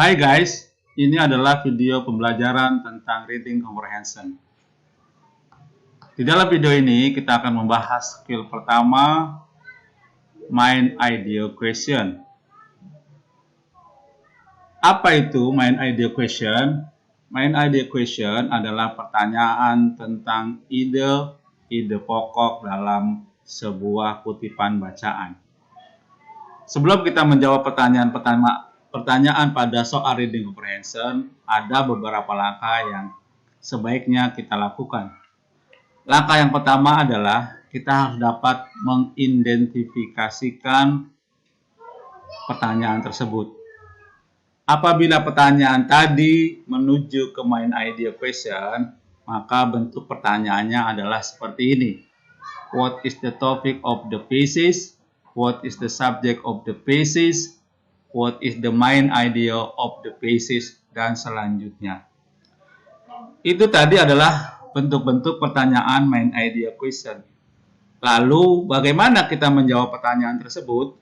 Hai guys, ini adalah video pembelajaran tentang reading comprehension. Di dalam video ini kita akan membahas skill pertama, main idea question. Apa itu main idea question? Main idea question adalah pertanyaan tentang ide pokok dalam sebuah kutipan bacaan. Sebelum kita menjawab pertanyaan pada soal reading comprehension, ada beberapa langkah yang sebaiknya kita lakukan. Langkah yang pertama adalah kita harus dapat mengidentifikasikan pertanyaan tersebut. Apabila pertanyaan tadi menuju ke main idea question, maka bentuk pertanyaannya adalah seperti ini. What is the topic of the thesis? What is the subject of the thesis? What is the main idea of the thesis? Dan selanjutnya. Itu tadi adalah bentuk-bentuk pertanyaan main idea question. Lalu bagaimana kita menjawab pertanyaan tersebut?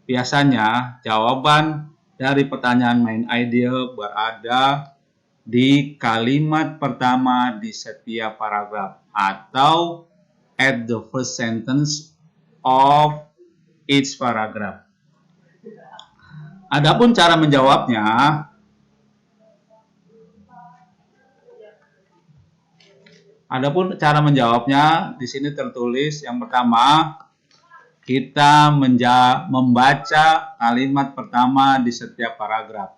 Biasanya jawaban dari pertanyaan main idea berada di kalimat pertama di setiap paragraf atau at the first sentence of each paragraph. Adapun cara menjawabnya, di sini tertulis yang pertama, kita membaca kalimat pertama di setiap paragraf.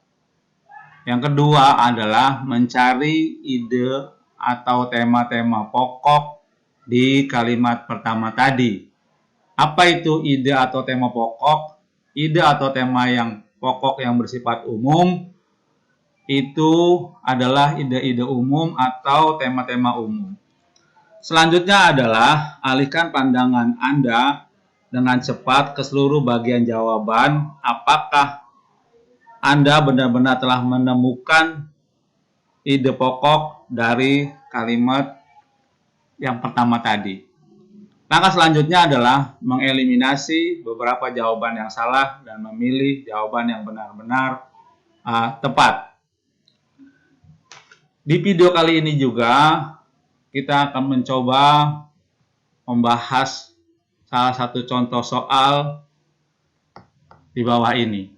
Yang kedua adalah mencari ide atau tema-tema pokok di kalimat pertama tadi. Apa itu ide atau tema pokok? Ide atau tema yang pokok yang bersifat umum itu adalah ide-ide umum atau tema-tema umum. Selanjutnya adalah alihkan pandangan Anda dengan cepat ke seluruh bagian jawaban. Apakah Anda benar-benar telah menemukan ide pokok dari kalimat yang pertama tadi? Langkah selanjutnya adalah mengeliminasi beberapa jawaban yang salah dan memilih jawaban yang benar-benar tepat. Di video kali ini juga kita akan mencoba membahas salah satu contoh soal di bawah ini.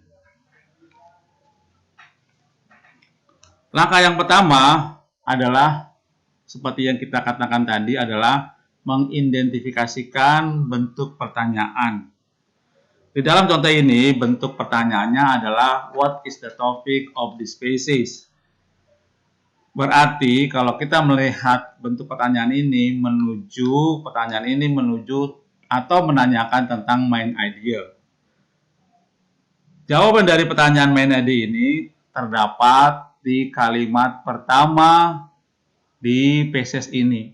Langkah yang pertama adalah seperti yang kita katakan tadi adalah mengidentifikasikan bentuk pertanyaan. Di dalam contoh ini bentuk pertanyaannya adalah what is the topic of this thesis? Berarti kalau kita melihat bentuk pertanyaan ini menuju atau menanyakan tentang main idea. Jawaban dari pertanyaan main idea ini terdapat di kalimat pertama di thesis ini.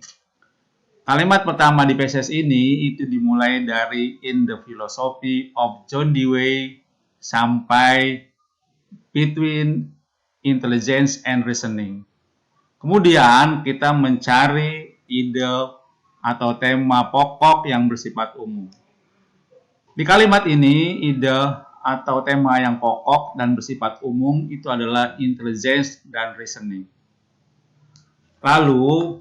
Kalimat pertama di thesis ini itu dimulai dari in the philosophy of John Dewey sampai between intelligence and reasoning. Kemudian kita mencari ide atau tema pokok yang bersifat umum. Di kalimat ini, ide atau tema yang pokok dan bersifat umum itu adalah intelligence dan reasoning. Lalu,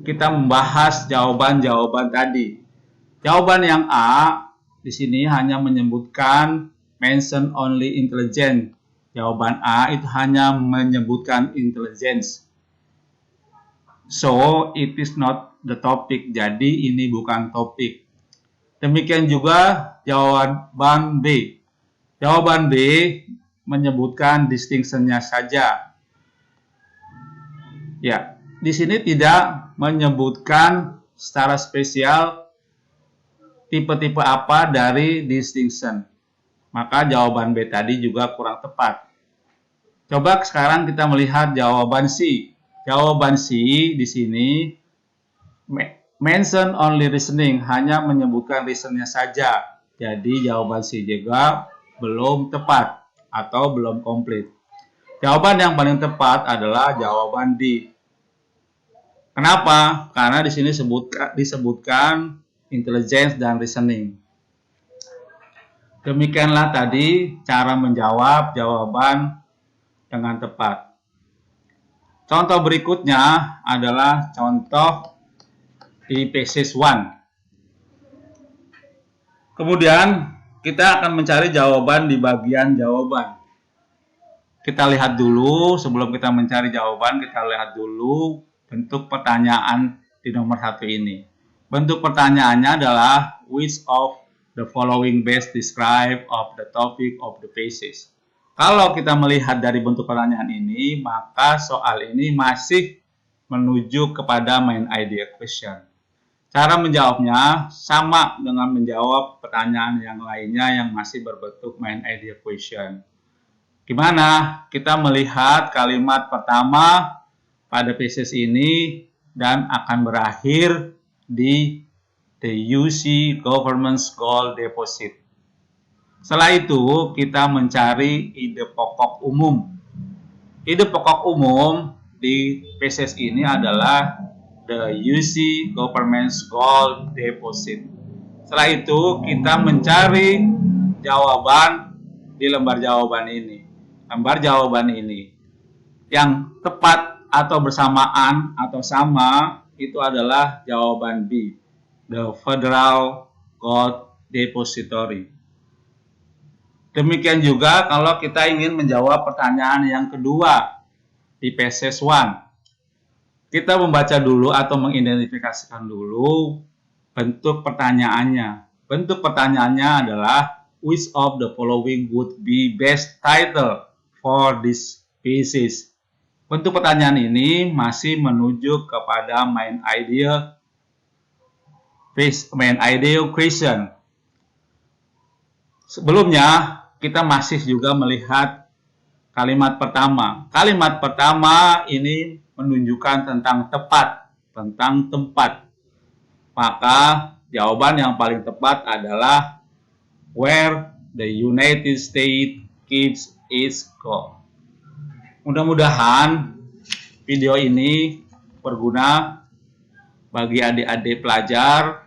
kita membahas jawaban-jawaban tadi. Jawaban yang A di sini hanya menyebutkan mention only intelligence. Jawaban A itu hanya menyebutkan intelligence. So, it is not the topic. Jadi, ini bukan topik. Demikian juga jawaban B. Jawaban B menyebutkan distinction-nya saja. Ya, di sini tidak menyebutkan secara spesial tipe-tipe apa dari distinction. Maka jawaban B tadi juga kurang tepat. Coba sekarang kita melihat jawaban C. Jawaban C di sini mention only reasoning, hanya menyebutkan reasonnya saja. Jadi jawaban C juga belum tepat atau belum komplit. Jawaban yang paling tepat adalah jawaban D. Kenapa? Karena di sini disebutkan intelligence dan reasoning. Demikianlah tadi cara menjawab jawaban dengan tepat. Contoh berikutnya adalah contoh di passage 1. Kemudian kita akan mencari jawaban di bagian jawaban. Kita lihat dulu, sebelum kita mencari jawaban, kita lihat dulu bentuk pertanyaan di nomor 1 ini. Bentuk pertanyaannya adalah which of the following best describe of the topic of the passage. Kalau kita melihat dari bentuk pertanyaan ini, maka soal ini masih menuju kepada main idea question. Cara menjawabnya sama dengan menjawab pertanyaan yang lainnya yang masih berbentuk main idea question. Gimana? Kita melihat kalimat pertama pada passage ini dan akan berakhir di the UC Government's Gold Deposit. Setelah itu, kita mencari ide pokok umum. Ide pokok umum di passage ini adalah the UC Government's Gold Deposit. Setelah itu, kita mencari jawaban di lembar jawaban ini. Lembar jawaban ini yang tepat atau bersamaan atau sama itu adalah jawaban B, the Federal Gold Depository. Demikian juga kalau kita ingin menjawab pertanyaan yang kedua di passage 1. Kita membaca dulu atau mengidentifikasikan dulu bentuk pertanyaannya. Bentuk pertanyaannya adalah which of the following would be best title for this passage. Bentuk pertanyaan ini masih menuju kepada main idea question. Sebelumnya kita masih juga melihat kalimat pertama. Kalimat pertama ini menunjukkan tentang tepat, tentang tempat. Maka jawaban yang paling tepat adalah where the United States keeps its gold. Mudah-mudahan video ini berguna bagi adik-adik pelajar